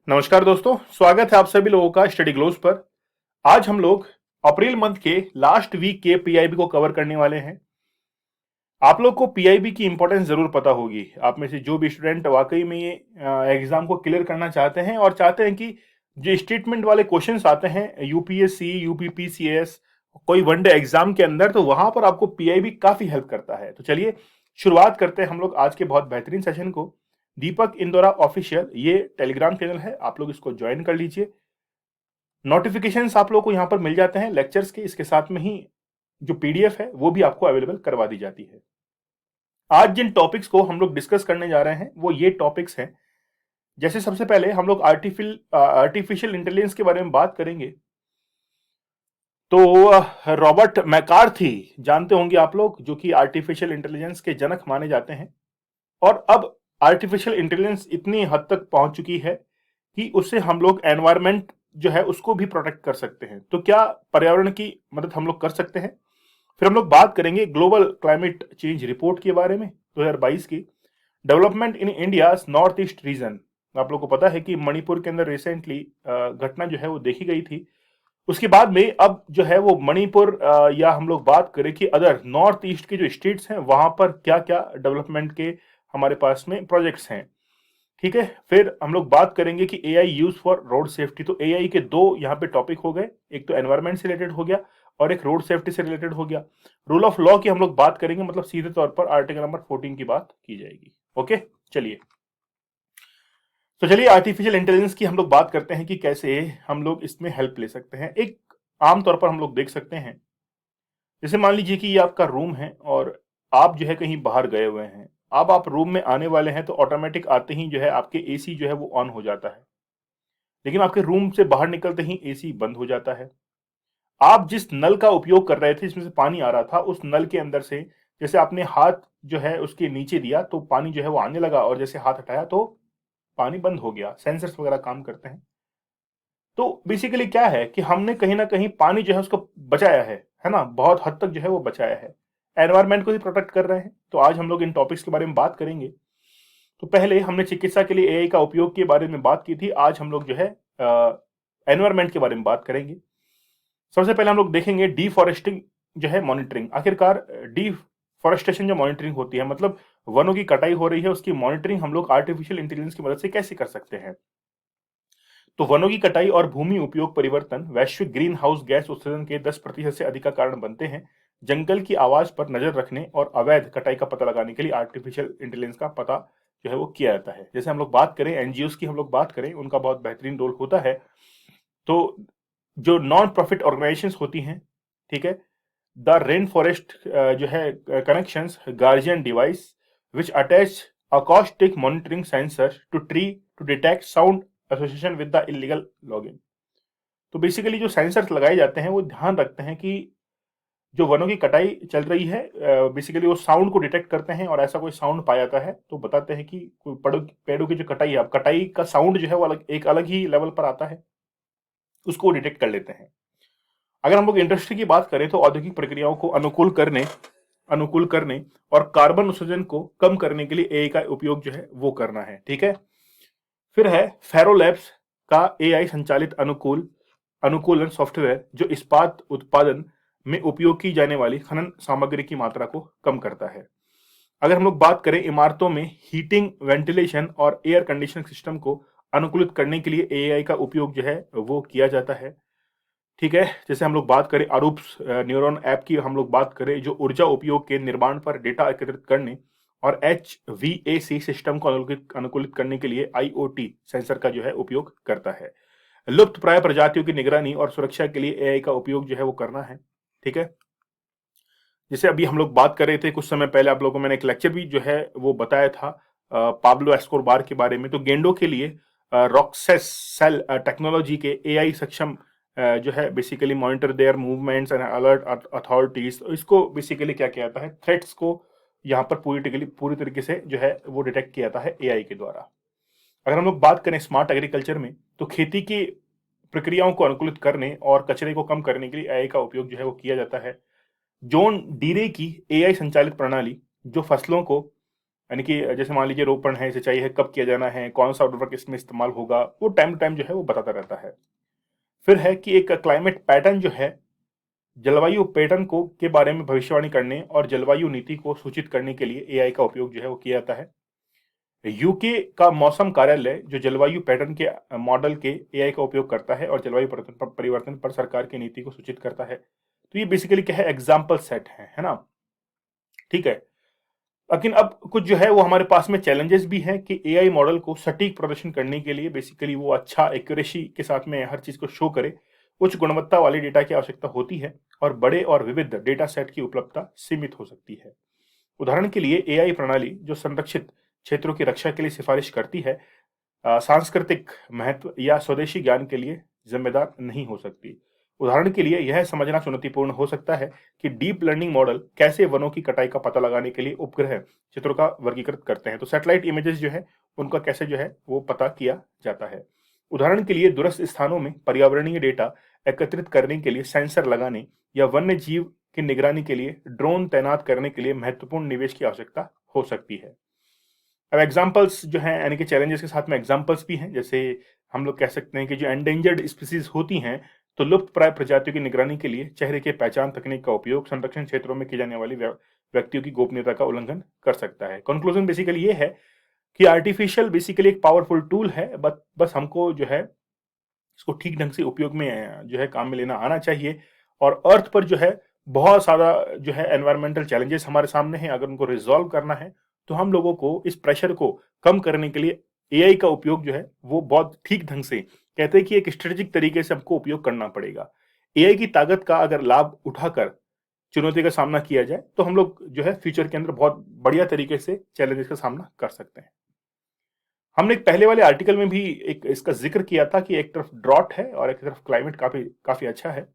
नमस्कार दोस्तों, स्वागत है आप सभी लोगों का स्टडी ग्लोस पर। आज हम लोग अप्रैल मंथ के लास्ट वीक के पीआईबी को कवर करने वाले हैं। आप लोग को पीआईबी की इंपॉर्टेंस जरूर पता होगी। आप में से जो भी स्टूडेंट वाकई में ये एग्जाम को क्लियर करना चाहते हैं और चाहते हैं कि जो स्टेटमेंट वाले क्वेश्चंस आते हैं यूपीएससी यूपीपीसीएस कोई वनडे एग्जाम के अंदर, तो वहां पर आपको पीआईबी काफी हेल्प करता है। तो चलिए शुरुआत करते हैं हम लोग आज के बहुत बेहतरीन सेशन को। दीपक इंदौरा ऑफिशियल ये टेलीग्राम चैनल है, आप लोग इसको ज्वाइन कर लीजिए। नोटिफिकेशंस आप लोग को यहाँ पर मिल जाते हैं लेक्चर्स के, इसके साथ में ही जो पीडीएफ है वो भी आपको अवेलेबल करवा दी जाती है। आज जिन टॉपिक्स को हम लोग डिस्कस करने जा रहे हैं वो ये टॉपिक्स हैं। जैसे सबसे पहले हम लोग आर्टिफिशियल इंटेलिजेंस के बारे में बात करेंगे। तो रॉबर्ट मैकार्थी जानते होंगे आप लोग, जो कि आर्टिफिशियल इंटेलिजेंस के जनक माने जाते हैं। और अब आर्टिफिशियल इंटेलिजेंस इतनी हद तक पहुंच चुकी है कि उससे हम लोग एनवायरनमेंट जो है उसको भी प्रोटेक्ट कर सकते हैं। तो क्या पर्यावरण की मदद हम लोग कर सकते हैं? फिर हम लोग बात करेंगे ग्लोबल क्लाइमेट चेंज रिपोर्ट के बारे में 2022 की। Development in India north east region. आप लोग को पता है कि मणिपुर के अंदर रिसेंटली घटना जो है वो देखी गई थी। उसके बाद में अब जो है वो मणिपुर या हम लोग बात करें कि अदर नॉर्थ ईस्ट के जो स्टेट्स हैं वहां पर क्या क्या डेवलपमेंट के हमारे पास में प्रोजेक्ट्स हैं। ठीक है, फिर हम लोग बात करेंगे कि AI use for road safety. तो एआई के दो यहाँ पे टॉपिक हो गए, एक तो एनवायरनमेंट से रिलेटेड हो गया और एक रोड सेफ्टी से रिलेटेड हो गया। रूल ऑफ लॉ की हम लोग बात करेंगे, मतलब सीधे तौर पर आर्टिकल नंबर 14 की बात की जाएगी। ओके, चलिए तो चलिए आर्टिफिशियल इंटेलिजेंस की हम लोग बात करते हैं कि कैसे हम लोग इसमें हेल्प ले सकते हैं। एक आम तौर पर हम लोग देख सकते हैं, जैसे मान लीजिए कि ये आपका रूम है और आप जो है कहीं बाहर गए हुए हैं। अब आप रूम में आने वाले हैं तो ऑटोमेटिक आते ही जो है आपके एसी जो है वो ऑन हो जाता है, लेकिन आपके रूम से बाहर निकलते ही एसी बंद हो जाता है। आप जिस नल का उपयोग कर रहे थे, जिसमें से पानी आ रहा था, उस नल के अंदर से जैसे आपने हाथ जो है उसके नीचे दिया तो पानी जो है वो आने लगा, और जैसे हाथ हटाया तो पानी बंद हो गया। सेंसर्स वगैरह काम करते हैं। तो बेसिकली क्या है कि हमने कहीं ना कहीं पानी जो है उसको बचाया है ना, बहुत हद तक जो है वो बचाया है। एनवायरनमेंट को भी प्रोटेक्ट कर रहे हैं। तो आज हम लोग इन टॉपिक्स के बारे में बात करेंगे। तो पहले हमने चिकित्सा के लिए एआई का उपयोग के बारे में बात की थी, आज हम लोग जो है एनवायरनमेंट के बारे में बात करेंगे। सबसे पहले हम लोग देखेंगे डिफॉरेस्टिंग जो है मॉनिटरिंग। आखिरकार डिफॉरेस्टेशन जो मॉनिटरिंग होती है, मतलब वनों की कटाई हो रही है, उसकी मॉनिटरिंग हम लोग आर्टिफिशियल इंटेलिजेंस की मदद से कैसे कर सकते हैं। तो वनों की कटाई और भूमि उपयोग परिवर्तन वैश्विक ग्रीन हाउस गैस उत्सर्जन के 10% से अधिक का कारण बनते हैं। जंगल की आवाज पर नजर रखने और अवैध कटाई का पता लगाने के लिए आर्टिफिशियल इंटेलिजेंस का पता जो है वो किया जाता है। जैसे हम लोग बात करें एनजीओ की, हम लोग बात करें, उनका बहुत बेहतरीन रोल होता है। तो जो नॉन प्रॉफिट ऑर्गेनाइजेशंस होती हैं, ठीक है, द रेन फॉरेस्ट जो है connections guardian device which attach acoustic monitoring sensor to tree to detect sound association with the illegal logging. तो बेसिकली जो सेंसर्स लगाए जाते हैं वो ध्यान रखते हैं कि जो वनों की कटाई चल रही है, बेसिकली वो साउंड को डिटेक्ट करते हैं, और ऐसा कोई साउंड पाया जाता है तो बताते हैं कि कोई पेड़ों की जो कटाई है, अब कटाई का साउंड जो है वो एक अलग ही लेवल पर आता है, उसको डिटेक्ट कर लेते हैं। अगर हम लोग इंडस्ट्री की बात करें तो औद्योगिक प्रक्रियाओं को अनुकूल करने और कार्बन उत्सर्जन को कम करने के लिए एआई का उपयोग जो है वो करना है। ठीक है, फिर है फेरोलैब्स का एआई संचालित अनुकूलन सॉफ्टवेयर, जो इस्पात उत्पादन में उपयोग की जाने वाली खनन सामग्री की मात्रा को कम करता है। अगर हम लोग बात करें इमारतों में हीटिंग, वेंटिलेशन और एयर कंडीशनिंग सिस्टम को अनुकूलित करने के लिए एआई का उपयोग जो है वो किया जाता है। ठीक है, जैसे हम लोग बात करें अरूप्स न्यूरॉन ऐप की, हम लोग बात करें जो ऊर्जा उपयोग के निर्माण पर डेटा एकत्रित करने और HVAC सिस्टम को अनुकूलित करने के लिए IoT सेंसर का जो है उपयोग करता है। लुप्त प्राय प्रजातियों की निगरानी और सुरक्षा के लिए एआई का उपयोग जो है वो करना है। ठीक है, जैसे अभी हम लोग बात कर रहे थे कुछ समय पहले, आप लोगों को मैंने एक लेक्चर भी जो है वो बताया था पाब्लो एस्कोबार के बारे में। तो गेंडों के लिए रॉक्सेस सेल टेक्नोलॉजी के एआई सक्षम जो है basically monitor their movements and alert authorities. तो इसको बेसिकली क्या किया जाता है, थ्रेट्स को यहाँ पर पूरी तरीके से जो है वो डिटेक्ट किया जाता है एआई के द्वारा। अगर हम लोग बात करें स्मार्ट एग्रीकल्चर में, तो खेती की प्रक्रियाओं को अनुकूलित करने और कचरे को कम करने के लिए एआई का उपयोग जो है वो किया जाता है। जॉन डीरे की एआई संचालित प्रणाली, जो फसलों को यानी कि जैसे मान लीजिए रोपण है, सिंचाई है, कब किया जाना है, कौन सा उर्वरक इसमें इस्तेमाल होगा, वो टाइम टू टाइम जो है वो बताता रहता है। फिर है कि एक क्लाइमेट पैटर्न जो है, जलवायु पैटर्न को के बारे में भविष्यवाणी करने और जलवायु नीति को सूचित करने के लिए एआई का उपयोग जो है वो किया जाता है। यूके का मौसम कार्यालय जो जलवायु पैटर्न के मॉडल के एआई का उपयोग करता है और जलवायु परिवर्तन पर सरकार की नीति को सूचित करता है। तो ये बेसिकली क्या है, एग्जाम्पल सेट है ना। ठीक है। लेकिन अब कुछ जो है वो हमारे पास में चैलेंजेस भी हैं कि एआई मॉडल को सटीक प्रदर्शन करने के लिए बेसिकली वो अच्छा एक्यूरेसी के साथ में हर चीज को शो करे, उच्च गुणवत्ता वाले डेटा की आवश्यकता होती है और बड़े और विविध डेटा सेट की उपलब्धता सीमित हो सकती है। उदाहरण के लिए एआई प्रणाली जो संरक्षित क्षेत्रों की रक्षा के लिए सिफारिश करती है, सांस्कृतिक महत्व या स्वदेशी ज्ञान के लिए जिम्मेदार नहीं हो सकती। उदाहरण के लिए यह समझना चुनौतीपूर्ण हो सकता है कि डीप लर्निंग मॉडल कैसे वनों की कटाई का पता लगाने के लिए उपग्रह चित्रों का वर्गीकृत करते हैं। तो सैटेलाइट इमेजेस जो है उनका कैसे जो है वो पता किया जाता है। उदाहरण के लिए दूरस्थ स्थानों में पर्यावरणीय डेटा एकत्रित करने के लिए सेंसर लगाने या वन्य जीव की निगरानी के लिए ड्रोन तैनात करने के लिए महत्वपूर्ण निवेश की आवश्यकता हो सकती है। अब एग्जांपल्स जो हैं, यानी कि चैलेंजेस के साथ में एग्जांपल्स भी हैं। जैसे हम लोग कह सकते हैं कि जो एंडेंजर्ड स्पीसीज होती हैं, तो लुप्त प्राय प्रजातियों की निगरानी के लिए चेहरे के पहचान तकनीक का उपयोग संरक्षण क्षेत्रों में की जाने वाली व्यक्तियों की गोपनीयता का उल्लंघन कर सकता है। कंक्लूजन बेसिकली ये है कि आर्टिफिशियल बेसिकली एक पावरफुल टूल है, बट बस हमको जो है इसको ठीक ढंग से उपयोग में जो है काम में लेना आना चाहिए। और अर्थ पर जो है बहुत सारा जो है एनवायरमेंटल चैलेंजेस हमारे सामने हैं, अगर उनको रिजॉल्व करना है तो हम लोगों को इस प्रेशर को कम करने के लिए एआई का उपयोग जो है वो बहुत ठीक ढंग से, कहते हैं कि एक स्ट्रेटेजिक तरीके से हमको उपयोग करना पड़ेगा। एआई की ताकत का अगर लाभ उठाकर चुनौती का सामना किया जाए तो हम लोग जो है फ्यूचर के अंदर बहुत बढ़िया तरीके से चैलेंजेस का सामना कर सकते हैं। हमने एक पहले वाले आर्टिकल में भी एक इसका जिक्र किया था कि एक तरफ ड्रॉट है और एक तरफ क्लाइमेट काफी काफी अच्छा है।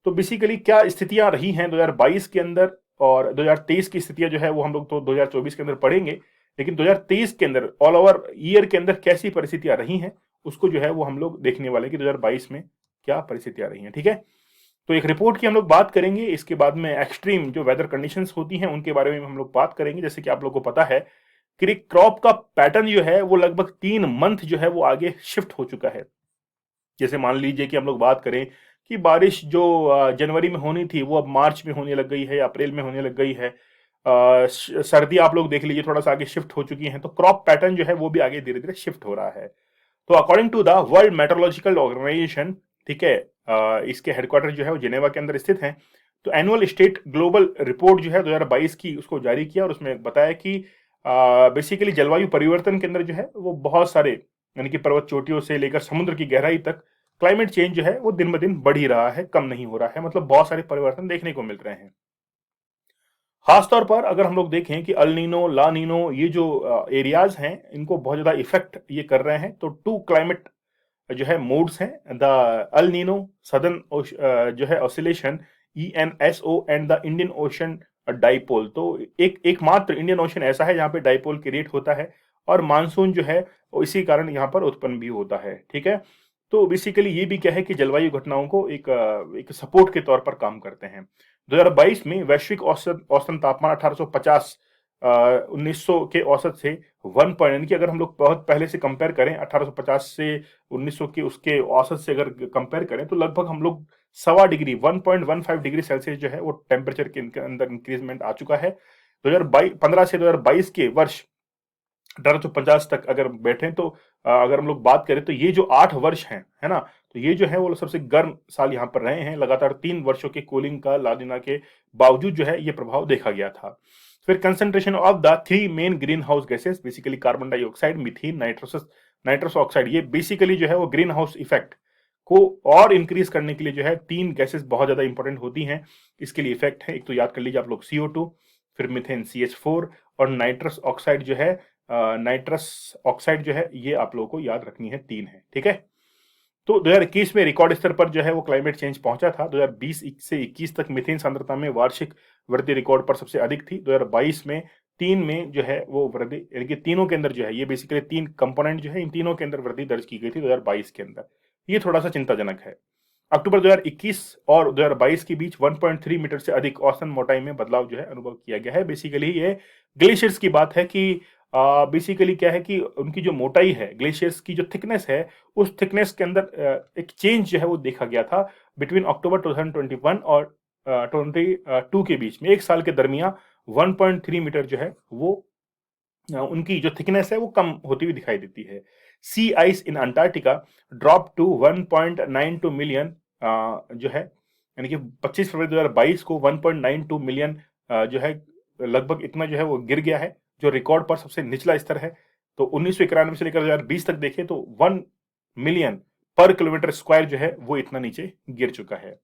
तो बेसिकली क्या स्थितियां रही हैं 2022 के अंदर और 2023 की स्थितियां जो है वो हम लोग तो 2024 के अंदर पढ़ेंगे, लेकिन 2023 के अंदर ऑल ओवर ईयर के अंदर कैसी परिस्थितियां रही हैं उसको जो है वो हम लोग देखने वाले हैं कि 2022 में क्या परिस्थितियां रही हैं। ठीक है। तो एक रिपोर्ट की हम लोग बात करेंगे, इसके बाद में एक्सट्रीम जो वेदर कंडीशंस होती हैं उनके बारे में हम लोग बात करेंगे। जैसे कि आप लोग को पता है कि क्रॉप का पैटर्न जो है वो लगभग 3 मंथ जो है वो आगे शिफ्ट हो चुका है। जैसे मान लीजिए कि हम लोग बात करें कि बारिश जो जनवरी में होनी थी वो अब मार्च में होने लग गई है, अप्रैल में होने लग गई है। सर्दी आप लोग देख लीजिए थोड़ा सा आगे शिफ्ट हो चुकी है, तो क्रॉप पैटर्न जो है वो भी आगे धीरे धीरे शिफ्ट हो रहा है। तो according to the World Meteorological Organization, ठीक है, इसके हेडक्वार्टर जो है वो जिनेवा के अंदर स्थित है। तो एनुअल स्टेट ग्लोबल रिपोर्ट जो है 2022 की उसको जारी किया और उसमें बताया कि बेसिकली जलवायु परिवर्तन के अंदर जो है वो बहुत सारे, यानी कि पर्वत चोटियों से लेकर समुद्र की गहराई तक क्लाइमेट चेंज जो है वो दिन ब दिन बढ़ ही रहा है, कम नहीं हो रहा है। मतलब बहुत सारे परिवर्तन देखने को मिल रहे हैं। खासतौर पर अगर हम लोग देखें कि अल नीनो, ला नीनो, ये जो एरियाज हैं इनको बहुत ज्यादा इफेक्ट ये कर रहे हैं। तो टू क्लाइमेट जो है मोड्स हैं, द अल नीनो सदर्न जो है oscillation ENSO and the Indian ocean dipole. तो एक एकमात्र इंडियन ओशन ऐसा है जहां पे डाइपोल क्रिएट होता है और मानसून जो है वो इसी कारण यहाँ पर उत्पन्न भी होता है। ठीक है। तो बेसिकली ये भी क्या है कि जलवायु घटनाओं को एक सपोर्ट के तौर पर काम करते हैं। 2022 में वैश्विक औसतन तापमान 1850 1900 के औसत से 1 यानी कि अगर हम लोग बहुत पहले से कंपेयर करें 1850 से 1900 के उसके औसत से अगर कंपेयर करें तो लगभग हम लोग 1.25 डिग्री 1.15 डिग्री सेल्सियस जो है वो टेम्परेचर के अंदर इंक्रीजमेंट आ चुका है। 2015 से 2022 के वर्ष 1850 तक अगर बैठे तो अगर हम लोग बात करें तो ये जो 8 वर्ष हैं, है ना, तो ये जो है वो सबसे गर्म साल यहाँ पर रहे हैं। लगातार 3 वर्षों के कूलिंग का लानिना के बावजूद जो है ये प्रभाव देखा गया था। फिर concentration of the 3 main green house gases, basically carbon dioxide, methane, nitrous oxide, ये बेसिकली जो है वो ग्रीन हाउस इफेक्ट को और इंक्रीज करने के लिए जो है 3 गैसेस बहुत ज्यादा इंपॉर्टेंट होती हैं। इसके लिए इफेक्ट है, एक तो याद कर लीजिए आप लोग CO2, फिर मिथेन CH4 और नाइट्रस ऑक्साइड जो है ये आप लोगों को याद रखनी है, 3 है। ठीक है। तो 2021 में रिकॉर्ड स्तर पर जो है वो क्लाइमेट चेंज पहुंचा था। 2020 से 21 तक मीथेन सांद्रता में वार्षिक वृद्धि रिकॉर्ड पर सबसे अधिक थी। 2022 में 3 में जो है वो वृद्धि, यानी कि तीनों के अंदर जो है ये बेसिकली 3 कंपोनेंट जो है इन तीनों के अंदर वृद्धि दर्ज की गई थी 2022 के अंदर। ये थोड़ा सा चिंताजनक है। अक्टूबर 2021 और 2022 के बीच 1.3 मीटर से अधिक औसतन मोटाई में बदलाव जो है अनुभव किया गया है। बेसिकली ये ग्लेशियर्स की बात है कि बेसिकली क्या है कि उनकी जो मोटाई है, ग्लेशियर्स की जो थिकनेस है, उस थिकनेस के अंदर एक चेंज जो है वो देखा गया था बिटवीन अक्टूबर 2021 और 22 के बीच में। एक साल के दरमियान 1.3 मीटर जो है वो उनकी जो थिकनेस है वो कम होती हुई दिखाई देती है। Sea ice in Antarctica drop to 1.92 million जो है, यानी कि 25 फरवरी 2022 को 1.92 मिलियन जो है लगभग इतना जो है वो गिर गया है, जो रिकॉर्ड पर सबसे निचला स्तर है। तो 1991 से लेकर 2020 तक देखें तो 1 मिलियन पर किलोमीटर स्क्वायर जो है वो इतना नीचे गिर चुका है।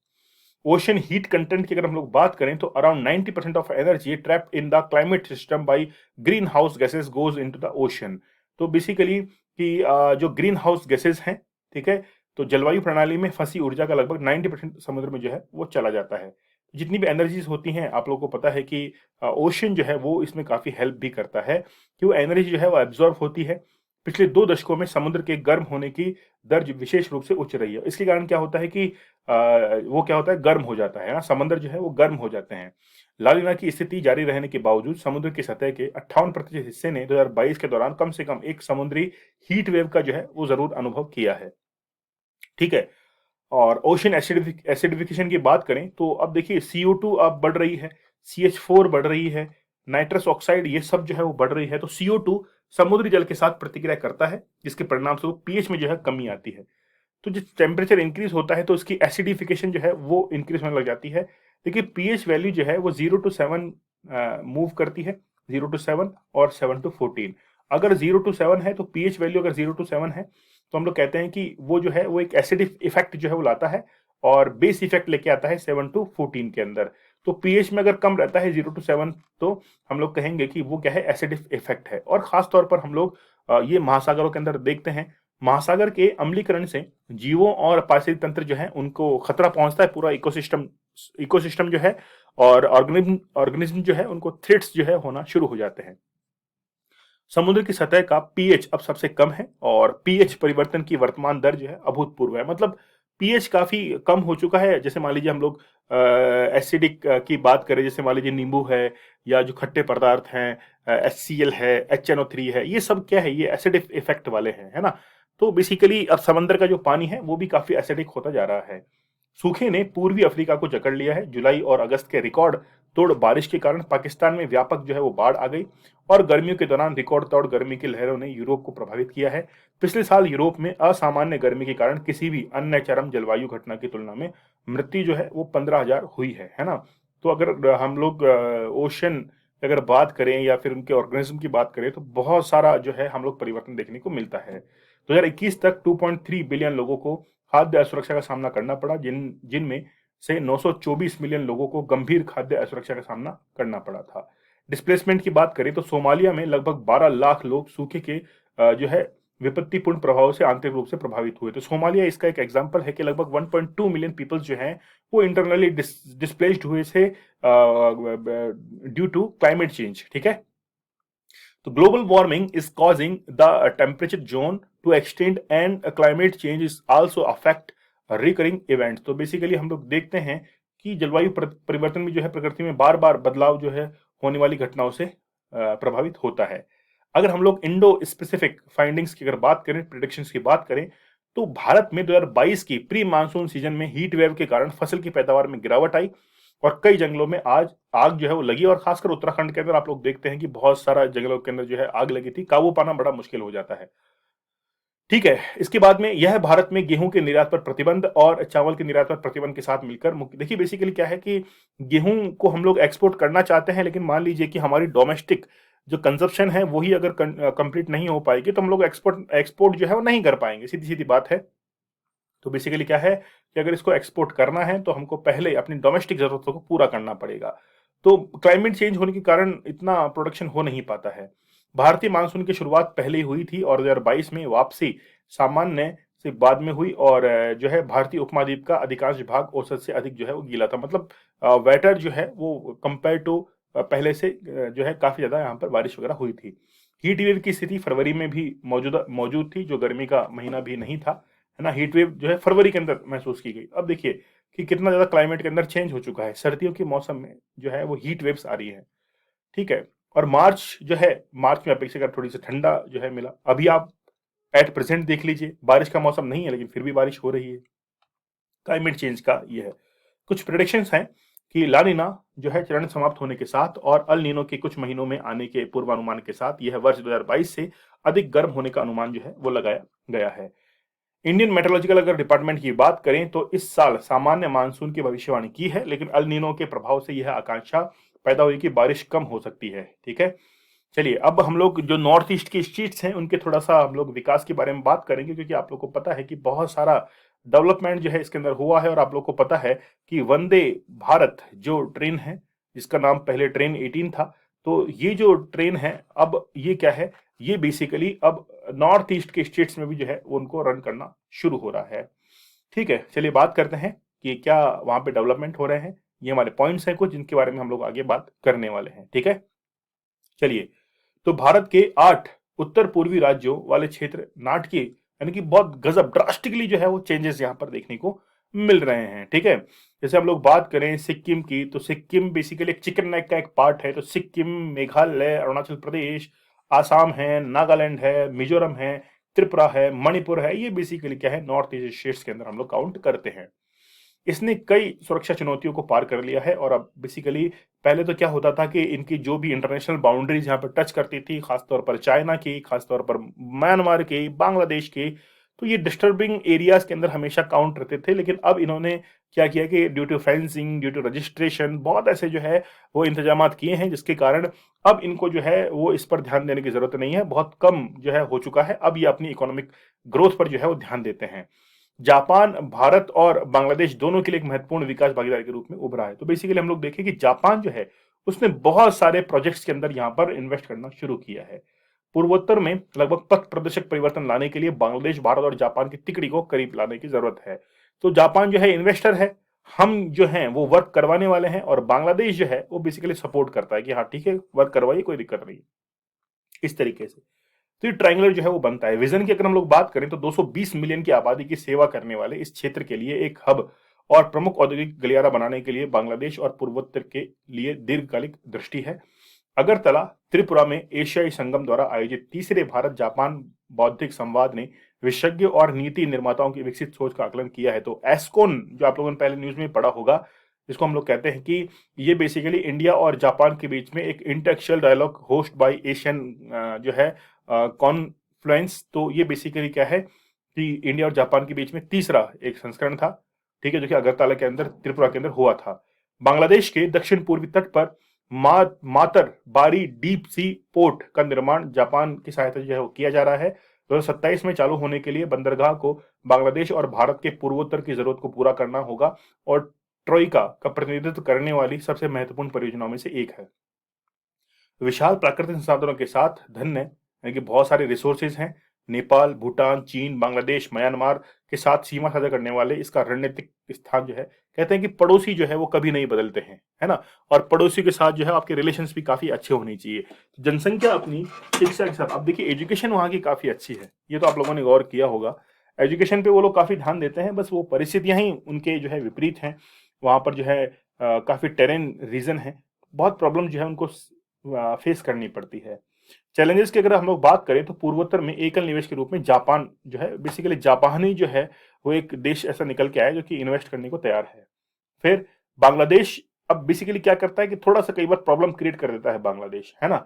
ओशन हीट कंटेंट की अगर हम लोग बात करें तो around 90% of energy trapped in the climate system by green house gases goes into the ocean. तो बेसिकली कि जो ग्रीन हाउस गैसेस हैं, ठीक है, तो जलवायु प्रणाली में फंसी ऊर्जा का लगभग 90% समुद्र में जो है वो चला जाता है। जितनी भी एनर्जीज होती हैं, आप लोगों को पता है कि ओशन जो है वो इसमें काफी हेल्प भी करता है कि वो एनर्जी जो है वो एब्जॉर्ब होती है। पिछले 2 दशकों में समुद्र के गर्म होने की दर विशेष रूप से उच्च रही है। इसके कारण क्या होता है कि वो क्या होता है, गर्म हो जाता है ना, समंदर जो है वो गर्म हो जाते हैं। लालिना की स्थिति जारी रहने के बावजूद समुद्र की सतह के 58% हिस्से ने 2022 के दौरान कम से कम एक समुद्री हीट वेव का जो है वो जरूर अनुभव किया है। ठीक है। और ओशन एसिडिफिकेशन की बात करें तो अब देखिए CO2 अब बढ़ रही है, CH4 बढ़ रही है, नाइट्रस ऑक्साइड ये सब जो है वो बढ़ रही है। तो CO2 समुद्री जल के साथ प्रतिक्रिया करता है, जिसके परिणाम स्वरूप पीएच में जो है कमी आती है। तो जब टेम्परेचर इंक्रीज होता है तो उसकी एसिडिफिकेशन जो है वो इंक्रीज होने लग जाती है। देखिए पीएच वैल्यू जो है वो 0 to 7 मूव करती है, 0 to 7 और 7 to 14। अगर 0 to 7 है तो पीएच वैल्यू अगर 0 to 7 है तो हम लोग कहते हैं कि वो जो है वो एक एसिडिक इफेक्ट जो है वो लाता है और बेस इफेक्ट लेके आता है 7 to 14 के अंदर। तो पीएच में अगर कम रहता है 0 to 7 तो हम लोग कहेंगे कि वो क्या है, एसिडिक इफेक्ट है। और खास तौर पर हम लोग ये महासागरों के अंदर देखते हैं, महासागर के अम्लीकरण से जीवों और पारिस्थितिक तंत्र जो है उनको खतरा पहुंचता है, पूरा इकोसिस्टम इकोसिस्टम जो है और ऑर्गेनिज्म जो है उनको थ्रेट्स जो है होना शुरू हो जाते हैं। समुद्र की सतह का पीएच अब सबसे कम है और पीएच परिवर्तन की वर्तमान दर जो है अभूतपूर्व है। मतलब पीएच काफी कम हो चुका है। जैसे मान लीजिए हम लोग एसिडिक की बात करें, जैसे मान लीजिए नींबू है या जो खट्टे पदार्थ हैं, HCl है, HNO3 है, ये सब क्या है, ये एसिडिक इफेक्ट वाले हैं, है ना। तो बेसिकली अब समंदर का जो पानी है वो भी काफी एसिडिक होता जा रहा है। सूखे ने पूर्वी अफ्रीका को जकड़ लिया है। जुलाई और अगस्त के रिकॉर्ड तोड़ बारिश के कारण पाकिस्तान में व्यापक जो है वो बाढ़ आ गई और गर्मियों के दौरान रिकॉर्ड तोड़ गर्मी की लहरों ने यूरोप को प्रभावित किया है। पिछले साल यूरोप में असामान्य गर्मी के कारण किसी भी अन्य चरम जलवायु घटना की तुलना में मृत्यु जो है वो 15,000 हुई है ना। तो अगर हम लोग ओशन अगर बात करें या फिर उनके ऑर्गेनिज्म की बात करें तो बहुत सारा जो है हम लोग परिवर्तन देखने को मिलता है। 2021 तक 2.3 बिलियन लोगों को खाद्य असुरक्षा का सामना करना पड़ा, जिनमें से 924 मिलियन लोगों को गंभीर खाद्य असुरक्षा का सामना करना पड़ा था। डिस्प्लेसमेंट की बात करें तो सोमालिया में लगभग 12 लाख लोग सूखे के जो है विपत्तिपूर्ण प्रभाव से आंतरिक रूप से प्रभावित हुए। तो सोमालिया इसका एक एग्जांपल है कि लगभग 1.2 मिलियन पीपल्स जो हैं वो इंटरनली डिस्प्लेस्ड हुए से ड्यू टू क्लाइमेट चेंज। ठीक है। तो global warming is causing the temperature zone to extend and climate change is also affect recurring events. तो बेसिकली हम लोग देखते हैं कि जलवायु परिवर्तन में जो है प्रकृति में बार बार बदलाव जो है होने वाली घटनाओं से प्रभावित होता है। अगर हम लोग इंडो स्पेसिफिक फाइंडिंग्स की अगर बात करें, प्रिडिक्शंस की बात करें, तो भारत में 2022 की प्री मानसून सीजन में हीट वेव के कारण फसल की पैदावार में गिरावट आई और कई जंगलों में आज आग जो है वो लगी और खासकर उत्तराखंड के अंदर आप लोग देखते हैं कि बहुत सारा जंगलों के अंदर जो है आग लगी थी, काबू पाना बड़ा मुश्किल हो जाता है। ठीक है। इसके बाद में यह भारत में गेहूं के निर्यात पर प्रतिबंध और चावल के निर्यात पर प्रतिबंध के साथ मिलकर देखिए बेसिकली क्या है कि गेहूं को हम लोग एक्सपोर्ट करना चाहते हैं, लेकिन मान लीजिए कि हमारी डोमेस्टिक जो कंजप्शन है वही अगर कंप्लीट नहीं हो पाएगी तो हम लोग एक्सपोर्ट एक्सपोर्ट जो है वो नहीं कर पाएंगे, सीधी सीधी बात है। तो बेसिकली क्या है कि अगर इसको एक्सपोर्ट करना है तो हमको पहले अपनी डोमेस्टिक जरूरतों को पूरा करना पड़ेगा। तो क्लाइमेट चेंज होने के कारण इतना प्रोडक्शन हो नहीं पाता है। भारतीय मानसून की शुरुआत पहले ही हुई थी और 2022 में वापसी सामान्य से बाद में हुई और जो है भारतीय उपमहाद्वीप का अधिकांश भाग औसत से अधिक जो है वो गीला था। मतलब वेटर जो है वो कंपेयर टू पहले से जो है काफी ज्यादा यहाँ पर बारिश वगैरह हुई थी। हीट वेव की स्थिति फरवरी में भी मौजूद थी, जो गर्मी का महीना भी नहीं था, है ना, हीट वेव जो है फरवरी के अंदर महसूस की गई। अब देखिए कि कितना ज्यादा क्लाइमेट के अंदर चेंज हो चुका है, सर्दियों के मौसम में जो है वो हीट वेव्स आ रही है, ठीक है। और मार्च जो है, मार्च में अपेक्षाकृत थोड़ी सी ठंडा जो है मिला। अभी आप एट प्रेजेंट देख लीजिए, बारिश का मौसम नहीं है लेकिन फिर भी बारिश हो रही है। क्लाइमेट चेंज का ये है। कुछ प्रेडिक्शंस हैं कि ला नीना जो है चरण समाप्त होने के साथ और अल नीनो के कुछ महीनों में आने के पूर्वानुमान के साथ यह वर्ष 2022 से अधिक गर्म होने का अनुमान जो है वो लगाया गया है। इंडियन मेट्रोलॉजिकल अगर डिपार्टमेंट की बात करें तो इस साल सामान्य मानसून की भविष्यवाणी की है, लेकिन अल नीनो के प्रभाव से यह आकांक्षा पैदा हुई कि बारिश कम हो सकती है, ठीक है। चलिए अब हम लोग जो नॉर्थ ईस्ट की स्टेट्स हैं उनके थोड़ा सा हम लोग विकास के बारे में बात करेंगे, क्योंकि आप लोग को पता है कि बहुत सारा डेवलपमेंट जो है इसके अंदर हुआ है। और आप लोग को पता है कि वंदे भारत जो ट्रेन है, जिसका नाम पहले ट्रेन 18 था, तो ये जो ट्रेन है अब ये क्या है, ये बेसिकली अब नॉर्थ ईस्ट के स्टेट्स में भी जो है उनको रन करना शुरू हो रहा है, ठीक है। चलिए बात करते हैं कि क्या वहां पे डेवलपमेंट हो रहे हैं। ये हमारे पॉइंट्स हैं कुछ जिनके बारे में हम लोग आगे बात करने वाले हैं, ठीक है। चलिए, तो भारत के 8 उत्तर पूर्वी राज्यों वाले क्षेत्र नाटकीय यानी कि बहुत गजब ड्रास्टिकली जो है वो चेंजेस यहाँ पर देखने को मिल रहे हैं, ठीक है। जैसे हम लोग बात करें सिक्किम की, तो सिक्किम बेसिकली एक चिकन नेक का एक पार्ट है। तो सिक्किम, मेघालय, अरुणाचल प्रदेश, आसाम है, नागालैंड है, मिजोरम है, त्रिपुरा है, मणिपुर है, ये बेसिकली क्या है, नॉर्थ ईस्ट स्टेट्स के अंदर हम लोग काउंट करते हैं। इसने कई सुरक्षा चुनौतियों को पार कर लिया है। और अब बेसिकली पहले तो क्या होता था कि इनकी जो भी इंटरनेशनल बाउंड्रीज यहाँ पर टच करती थी, खासतौर पर चाइना की, खासतौर पर म्यांमार की, बांग्लादेश की, तो ये डिस्टर्बिंग एरियाज के अंदर हमेशा काउंट रहते थे। लेकिन अब इन्होंने क्या किया कि due to fencing, due to registration, बहुत ऐसे जो है वो इंतजाम किए हैं, जिसके कारण अब इनको जो है वो इस पर ध्यान देने की जरूरत नहीं है। बहुत कम जो है हो चुका है। अब ये अपनी इकोनॉमिक ग्रोथ पर जो है वो ध्यान देते हैं। जापान भारत और बांग्लादेश दोनों के लिए एक महत्वपूर्ण विकास भागीदारी के रूप में उभरा है। तो बेसिकली हम लोग देखें कि जापान जो है उसने बहुत सारे प्रोजेक्ट्स के अंदर यहाँ पर इन्वेस्ट करना शुरू किया है। पूर्वोत्तर में लगभग पथ प्रदर्शक परिवर्तन लाने के लिए बांग्लादेश, भारत और जापान की तिकड़ी को करीब लाने की जरूरत है। तो जापान जो है इन्वेस्टर है, हम जो हैं वो वर्क करवाने वाले हैं, और बांग्लादेश जो है वो बेसिकली सपोर्ट करता है कि हाँ ठीक है, वर्क करवाइए, कोई दिक्कत नहीं। इस तरीके से तो ये ट्रायंगुलर जो है वो बनता है। विजन की अगर हम लोग बात करें तो 220 मिलियन की आबादी की सेवा करने वाले इस क्षेत्र के लिए एक हब और प्रमुख औद्योगिक गलियारा बनाने के लिए बांग्लादेश और पूर्वोत्तर के लिए दीर्घकालिक दृष्टि है। अगरतला, त्रिपुरा में एशियाई संगम द्वारा आयोजित तीसरे भारत जापान बौद्धिक संवाद ने विशेषज्ञ और नीति निर्माताओं की विकसित सोच का आकलन किया है। तो एस्कोन जो आप लोगों ने पहले न्यूज में पढ़ा होगा, जिसको हम लोग कहते हैं कि ये बेसिकली इंडिया और जापान के बीच में एक intellectual dialogue host by Asian जो है कॉन्फ्लुएंस। तो ये बेसिकली क्या है कि इंडिया और जापान के बीच में तीसरा एक संस्करण था, ठीक है, जो कि अगरतला के अंदर, त्रिपुरा के अंदर हुआ था। बांग्लादेश के दक्षिण पूर्वी तट पर मातर बारी डीप सी पोर्ट का निर्माण जापान की सहायता जो है वो किया जा रहा है। 2027 में चालू होने के लिए बंदरगाह को बांग्लादेश और भारत के पूर्वोत्तर की जरूरत को पूरा करना होगा और ट्रोइका का प्रतिनिधित्व करने वाली सबसे महत्वपूर्ण परियोजनाओं में से एक है। विशाल प्राकृतिक संसाधनों के साथ धन्य, यानी कि बहुत सारे रिसोर्सेज हैं, नेपाल, भूटान, चीन, बांग्लादेश, म्यांमार के साथ सीमा साझा करने वाले इसका रणनीतिक स्थान जो है, कहते हैं कि पड़ोसी जो है वो कभी नहीं बदलते हैं, है ना। और पड़ोसी के साथ जो है आपके रिलेशंस भी काफी अच्छे होने चाहिए। जनसंख्या अपनी शिक्षा के साथ, अब देखिए एजुकेशन वहाँ की काफी अच्छी है, ये तो आप लोगों ने गौर किया होगा। एजुकेशन पे वो लोग काफी ध्यान देते हैं, बस वो परिस्थितियां ही उनके जो है विपरीत हैं। वहां पर जो है काफी टेरेन रीजन है, बहुत प्रॉब्लम जो है उनको फेस करनी पड़ती है। चैलेंजेस की अगर हम लोग बात करें तो पूर्वोत्तर में एकल निवेश के रूप में जापान जो है, बेसिकली जापानी जो है वो एक देश ऐसा निकल के आया जो कि इन्वेस्ट करने को तैयार है। फिर बांग्लादेश अब बेसिकली क्या करता है कि थोड़ा सा कई बार प्रॉब्लम क्रिएट कर देता है बांग्लादेश, है ना।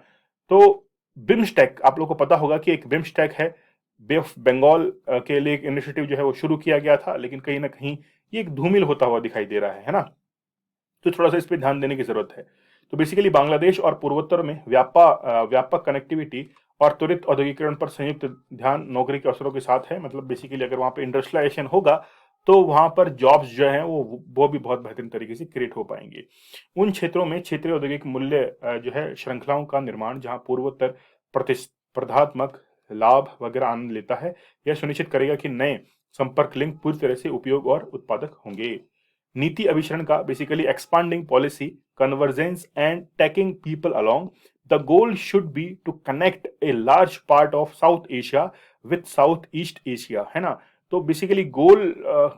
तो बिम्स्टेक आप लोग को पता होगा कि एक बिम्स्टेक है, बे ऑफ बंगाल के लिए एक इनिशिएटिव जो है वो शुरू किया गया था, लेकिन कहीं ना कहीं ये एक धूमिल होता हुआ दिखाई दे रहा है ना। तो थोड़ा सा इस पर ध्यान देने की जरूरत है। तो बेसिकली बांग्लादेश और पूर्वोत्तर में व्यापक कनेक्टिविटी और त्वरित औद्योगिकरण पर संयुक्त ध्यान नौकरी के अवसरों के साथ है। मतलब बेसिकली अगर वहां पे इंडस्ट्रियलाइजेशन होगा तो वहां पर जॉब्स जो हैं वो भी बहुत बेहतरीन तरीके से क्रिएट हो पाएंगे। उन क्षेत्रों में क्षेत्रीय औद्योगिक मूल्य जो है श्रृंखलाओं का निर्माण, जहां पूर्वोत्तर प्रतिस्पर्धात्मक लाभ वगैरह आनंद लेता है, यह सुनिश्चित करेगा कि नए संपर्क लिंक पूरी तरह से उपयोग और उत्पादक होंगे। नीति अभिसरण का basically expanding policy convergence and taking people along, the goal should be to connect a large part of South Asia with South East Asia, है ना। तो बेसिकली गोल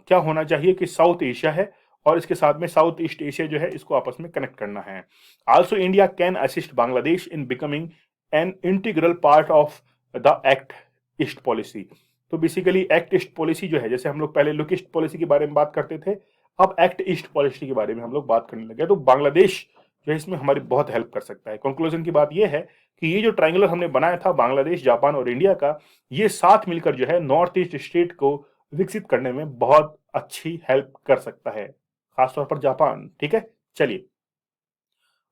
क्या होना चाहिए कि साउथ एशिया है और इसके साथ में साउथ ईस्ट एशिया जो है इसको आपस में कनेक्ट करना है। Also India can assist Bangladesh in becoming an integral part of the act east policy. तो बेसिकली एक्ट ईस्ट पॉलिसी जो है, जैसे हम लोग पहले लुक ईस्ट पॉलिसी के बारे में बात करते थे, अब एक्ट ईस्ट पॉलिसी के बारे में हम लोग बात करने लगे, तो बांग्लादेश जो है इसमें हमारी बहुत हेल्प कर सकता है। कंक्लूजन की बात यह है कि ये जो ट्रायंगुलर हमने बनाया था बांग्लादेश, जापान और इंडिया का, ये साथ मिलकर जो है नॉर्थ ईस्ट स्टेट को विकसित करने में बहुत अच्छी हेल्प कर सकता है, खासतौर पर जापान। ठीक है, चलिए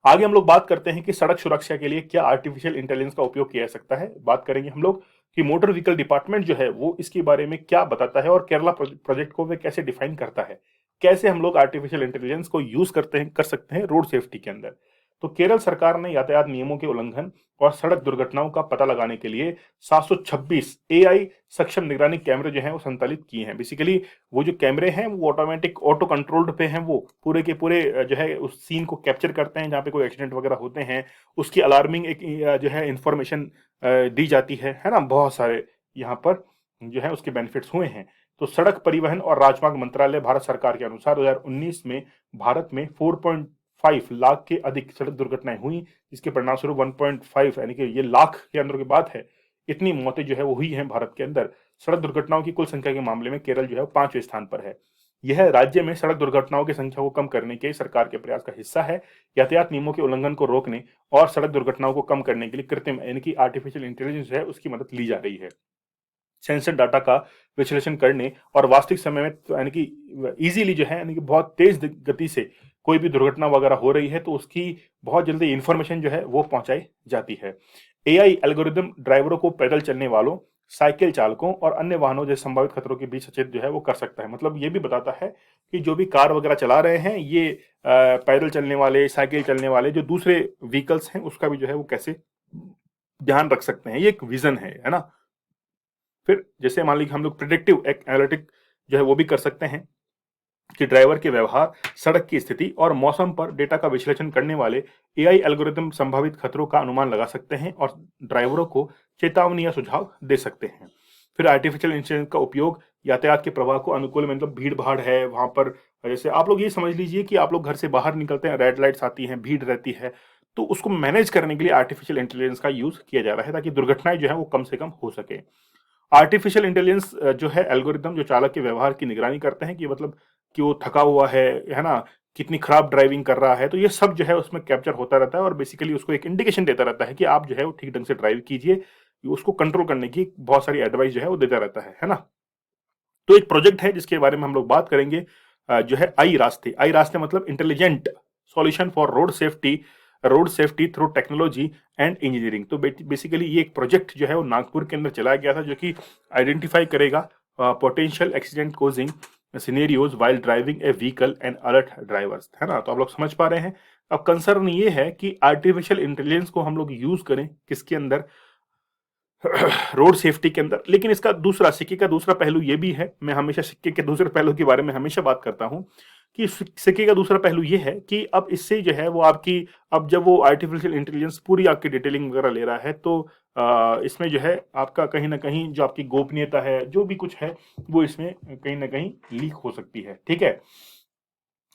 आगे हम लोग बात करते हैं कि सड़क सुरक्षा के लिए क्या आर्टिफिशियल इंटेलिजेंस का उपयोग किया जा सकता है। बात करेंगे हम लोग कि मोटर व्हीकल डिपार्टमेंट जो है वो इसके बारे में क्या बताता है और केरला प्रोजेक्ट को वे कैसे डिफाइन करता है, कैसे हम लोग आर्टिफिशियल इंटेलिजेंस को यूज कर सकते हैं रोड सेफ्टी के अंदर। तो केरल सरकार ने यातायात नियमों के उल्लंघन और सड़क दुर्घटनाओं का पता लगाने के लिए 726 एआई सक्षम निगरानी कैमरे जो हैं वो संचालित किए हैं। बेसिकली वो जो कैमरे हैं वो ऑटोमेटिक ऑटो कंट्रोल्ड पे हैं, वो पूरे के पूरे जो है उस सीन को कैप्चर करते हैं जहाँ पे कोई एक्सीडेंट वगैरह होते हैं, उसकी अलार्मिंग एक जो है इंफॉर्मेशन दी जाती है ना। बहुत सारे यहाँ पर जो है उसके बेनिफिट्स हुए हैं। तो सड़क परिवहन और राजमार्ग मंत्रालय भारत सरकार के अनुसार 2019 में भारत में 4.5 लाख के अधिक सड़क दुर्घटनाएं हुई, जिसके परिणाम स्वरूप 1.5 यानी कि ये लाख के अंदर की बात है, इतनी मौतें जो है वो हुई हैं भारत के अंदर। सड़क दुर्घटनाओं की कुल संख्या के मामले में केरल जो है वो 5वें स्थान पर है। यह राज्य में सड़क दुर्घटनाओं की संख्या को कम करने के सरकार के प्रयास का हिस्सा है। यातायात नियमों के उल्लंघन को रोकने और सड़क दुर्घटनाओं को कम करने के लिए कृत्रिम यानी कि आर्टिफिशियल इंटेलिजेंस है उसकी मदद ली जा रही है। सेंसर डाटा का विश्लेषण करने और वास्तविक समय में यानी कि इजीली जो है यानी कि बहुत तेज गति से कोई भी दुर्घटना वगैरह हो रही है तो उसकी बहुत जल्दी इंफॉर्मेशन जो है वो पहुंचाई जाती है। एआई एल्गोरिदम ड्राइवरों को पैदल चलने वालों, साइकिल चालकों और अन्य वाहनों जैसे संभावित खतरों के बीच सचेत जो है वो कर सकता है। मतलब ये भी बताता है कि जो भी कार वगैरह चला रहे हैं ये पैदल चलने वाले, साइकिल चलने वाले जो दूसरे व्हीकल्स हैं उसका भी जो है वो कैसे ध्यान रख सकते हैं, ये एक विजन है ना। फिर जैसे मान लीजिए हम लोग प्रिडिक्टिव एनालिटिक जो है वो भी कर सकते हैं कि ड्राइवर के व्यवहार, सड़क की स्थिति और मौसम पर डेटा का विश्लेषण करने वाले एआई एल्गोरिदम संभावित खतरों का अनुमान लगा सकते हैं और ड्राइवरों को चेतावनी या सुझाव दे सकते हैं। फिर आर्टिफिशियल इंटेलिजेंस का उपयोग यातायात के प्रवाह को अनुकूल, मतलब भीड़ भाड़ है वहां पर, जैसे आप लोग ये समझ लीजिए कि आप लोग घर से बाहर निकलते हैं, रेड लाइट्स आती हैं, भीड़ रहती है, तो उसको मैनेज करने के लिए आर्टिफिशियल इंटेलिजेंस का यूज किया जा रहा है ताकि दुर्घटनाएं जो है वो कम से कम हो सके। आर्टिफिशियल इंटेलिजेंस जो है एल्गोरिदम जो चालक के व्यवहार की निगरानी करते हैं कि मतलब कि वो थका हुआ है ना, कितनी खराब ड्राइविंग कर रहा है, तो ये सब जो है उसमें कैप्चर होता रहता है और बेसिकली उसको एक इंडिकेशन देता रहता है कि आप जो है वो ठीक ढंग से ड्राइव कीजिए। उसको कंट्रोल करने की बहुत सारी एडवाइस जो है वो देता रहता है ना। तो एक प्रोजेक्ट है जिसके बारे में हम लोग बात करेंगे, जो है आई रास्ते मतलब intelligent solution for road safety through technology and engineering. तो बेसिकली ये एक प्रोजेक्ट जो है वो नागपुर के अंदर चलाया गया था जो कि आइडेंटिफाई करेगा potential accident causing scenarios while driving A vehicle and alert drivers, है ना। तो आप लोग समझ पा रहे हैं। अब कंसर्न ये है कि आर्टिफिशियल इंटेलिजेंस को हम लोग यूज करें किसके अंदर, रोड सेफ्टी के अंदर। लेकिन इसका दूसरा सिक्के का दूसरा पहलू ये भी है, मैं हमेशा सिक्के के दूसरे पहलू के बारे में हमेशा बात करता हूं कि सिक्के का दूसरा पहलू ये है कि अब इससे जो है वो आपकी, अब जब वो आर्टिफिशियल इंटेलिजेंस पूरी आपकी डिटेलिंग वगैरह ले रहा है तो इसमें जो है आपका कहीं ना कहीं जो आपकी गोपनीयता है जो भी कुछ है वो इसमें कहीं ना कहीं लीक हो सकती है। ठीक है,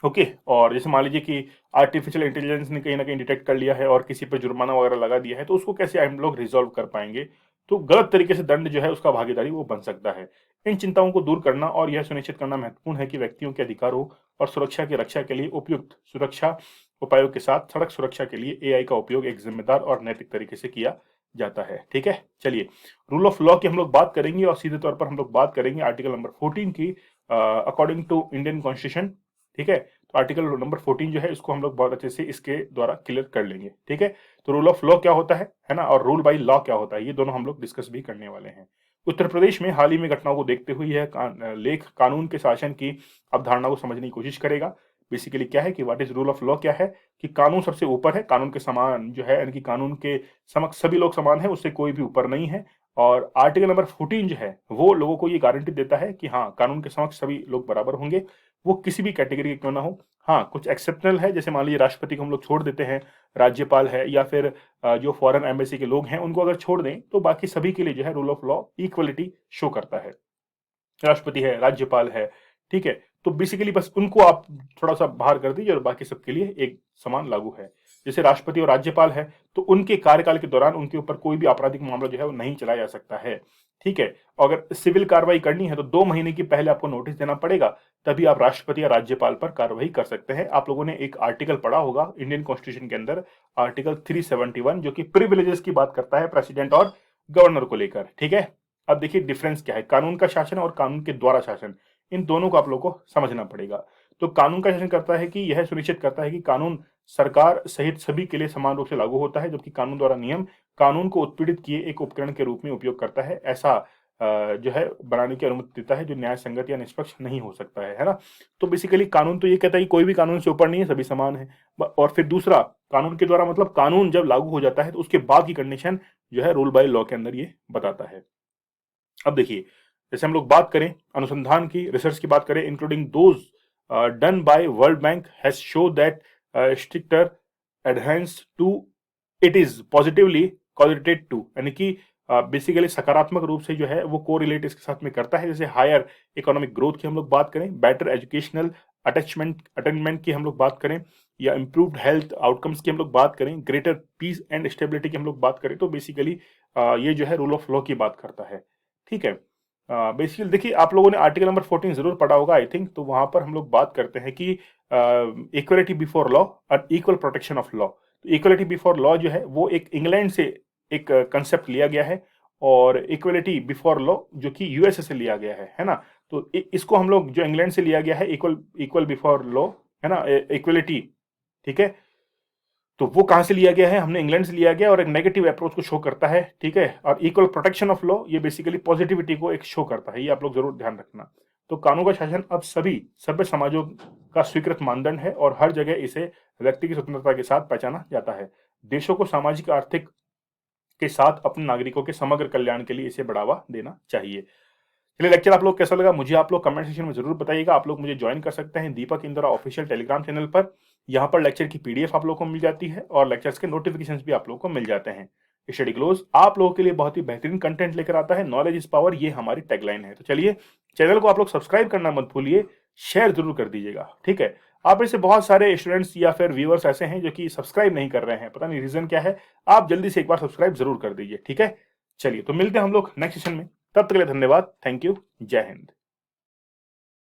ओके। और जैसे मान लीजिए कि आर्टिफिशियल इंटेलिजेंस ने कहीं ना कहीं डिटेक्ट कर लिया है और किसी पर जुर्माना वगैरह लगा दिया है, तो उसको कैसे हम लोग रिजॉल्व कर पाएंगे। तो गलत तरीके से दंड जो है उसका भागीदारी वो बन सकता है। इन चिंताओं को दूर करना और यह सुनिश्चित करना महत्वपूर्ण है कि व्यक्तियों के अधिकारों और सुरक्षा की रक्षा के लिए उपयुक्त सुरक्षा उपायों के साथ सड़क सुरक्षा के लिए एआई का उपयोग एक जिम्मेदार और नैतिक तरीके से किया जाता है। ठीक है, चलिए रूल ऑफ लॉ की हम लोग बात करेंगे और सीधे तौर पर हम लोग बात करेंगे आर्टिकल नंबर 14 की, अकॉर्डिंग टू इंडियन कॉन्स्टिट्यूशन। ठीक है, तो आर्टिकल नंबर 14 जो है इसको हम लोग बहुत अच्छे से इसके द्वारा क्लियर कर लेंगे। ठीक है, तो रूल ऑफ लॉ क्या होता है ना, और रूल बाई लॉ क्या होता है, ये दोनों हम लोग डिस्कस भी करने वाले हैं। उत्तर प्रदेश में हाल ही में घटनाओं को देखते हुए यह लेख कानून के शासन की अवधारणा को समझने की कोशिश करेगा। बेसिकली क्या है कि what is rule of law, क्या है कि कानून सबसे ऊपर है, कानून के समान जो है यानी कि कानून के समक्ष सभी लोग समान है, उससे कोई भी ऊपर नहीं है। और आर्टिकल नंबर 14 जो है वो लोगों को ये गारंटी देता है कि हाँ कानून के समक्ष सभी लोग बराबर होंगे, वो किसी भी कैटेगरी के क्यों ना हो। हाँ कुछ एक्सेप्शनल है, जैसे मान लीजिए राष्ट्रपति को हम लोग छोड़ देते हैं, राज्यपाल है या फिर जो फॉरेन एम्बेसी के लोग हैं उनको अगर छोड़ दें तो बाकी सभी के लिए जो है rule of law equality show करता है। राष्ट्रपति है, राज्यपाल है, ठीक है। तो बेसिकली बस उनको आप थोड़ा सा बाहर कर दीजिए और बाकी सबके लिए एक समान लागू है। जैसे राष्ट्रपति और राज्यपाल है तो उनके कार्यकाल के दौरान उनके ऊपर कोई भी आपराधिक मामला जो है वो नहीं चलाया जा सकता है, ठीक है। अगर सिविल कार्रवाई करनी है तो 2 महीने की पहले आपको नोटिस देना पड़ेगा, तभी आप राष्ट्रपति या राज्यपाल पर कार्रवाई कर सकते हैं। आप लोगों ने एक आर्टिकल पढ़ा होगा इंडियन कॉन्स्टिट्यूशन के अंदर, आर्टिकल 371, जो कि प्रिविलेजेस की बात करता है प्रेसिडेंट और गवर्नर को लेकर, ठीक है। अब देखिए डिफरेंस क्या है, कानून का शासन और कानून के द्वारा शासन, इन दोनों को आप लोगों को समझना पड़ेगा। तो कानून का शासन करता है कि यह सुनिश्चित करता है कि कानून सरकार सहित सभी के लिए समान रूप से लागू होता है, जबकि कानून द्वारा नियम कानून को उत्पीड़ित किए एक उपकरण के रूप में उपयोग करता है, ऐसा जो है बनाने की अनुमति देता है, जो न्याय संगत या निष्पक्ष नहीं हो सकता है ना। तो बेसिकली कानून तो ये कहता है कि कोई भी कानून से ऊपर नहीं है, सभी समान है। और फिर दूसरा, कानून के द्वारा मतलब कानून जब लागू हो जाता है तो उसके बाद की कंडीशन जो है रूल बाय लॉ के अंदर ये बताता है। अब देखिए, जैसे हम लोग बात करें अनुसंधान की, रिसर्च की बात करें, including those done by World Bank has show that stricter adherence to it is positively correlated to, यानी कि बेसिकली सकारात्मक रूप से जो है वो कोरिलेट इसके साथ में करता है। जैसे हायर इकोनॉमिक ग्रोथ की हम लोग बात करें, बेटर एजुकेशनल अटेनमेंट की हम लोग बात करें, या इंप्रूव्ड हेल्थ आउटकम्स की हम लोग बात करें, ग्रेटर पीस एंड स्टेबिलिटी की हम लोग बात करें, तो बेसिकली ये जो है रूल ऑफ लॉ की बात करता है, ठीक है। बेसिकली देखिए, आप लोगों ने आर्टिकल नंबर 14 जरूर पढ़ा होगा आई थिंक, तो वहां पर हम लोग बात करते हैं कि इक्वलिटी बिफोर लॉ और इक्वल प्रोटेक्शन ऑफ लॉ। तो इक्वलिटी बिफोर लॉ जो है वो एक इंग्लैंड से एक कंसेप्ट लिया गया है, और इक्वलिटी बिफोर लॉ जो कि यूएसए से लिया गया है ना। तो इसको हम लोग जो इंग्लैंड से लिया गया है, इक्वल इक्वल बिफोर लॉ, है ना, इक्वलिटी, ठीक है। तो वो कहां से लिया गया है, हमने इंग्लैंड से लिया गया, और एक नेगेटिव अप्रोच को शो करता है, ठीक है। और इक्वल प्रोटेक्शन ऑफ लॉ ये बेसिकली पॉजिटिविटी को एक शो करता है, ये आप लोग जरूर ध्यान रखना। तो कानून का शासन अब सभी सभ्य समाजों का स्वीकृत मानदंड है, और हर जगह इसे व्यक्ति की स्वतंत्रता के साथ पहचाना जाता है। देशों को सामाजिक आर्थिक के साथ अपने नागरिकों के समग्र कल्याण के लिए इसे बढ़ावा देना चाहिए। चलिए, लेक्चर आप लोग कैसा लगा मुझे आप लोग कमेंट सेक्शन में जरूर बताइएगा। आप लोग मुझे ज्वाइन कर सकते हैं दीपक इंदिरा ऑफिशियल टेलीग्राम चैनल पर। यहाँ पर लेक्चर की पीडीएफ आप लोग को मिल जाती है, और लेक्चर्स के नोटिफिकेशंस भी आप लोग को मिल जाते हैं। स्टडी ग्लोस आप लोगों के लिए बहुत ही बेहतरीन कंटेंट लेकर आता है, नॉलेज इज पावर, ये हमारी टैगलाइन है। तो चलिए, चैनल को आप लोग सब्सक्राइब करना मत भूलिए, शेयर जरूर कर दीजिएगा, ठीक है। आप में से बहुत सारे स्टूडेंट्स या फिर व्यूअर्स ऐसे हैं जो कि सब्सक्राइब नहीं कर रहे हैं, पता नहीं रीजन क्या है। आप जल्दी से एक बार सब्सक्राइब जरूर कर दीजिए, ठीक है। चलिए, तो मिलते हैं हम लोग नेक्स्ट सेशन में, तब तक के लिए धन्यवाद, थैंक यू, जय हिंद।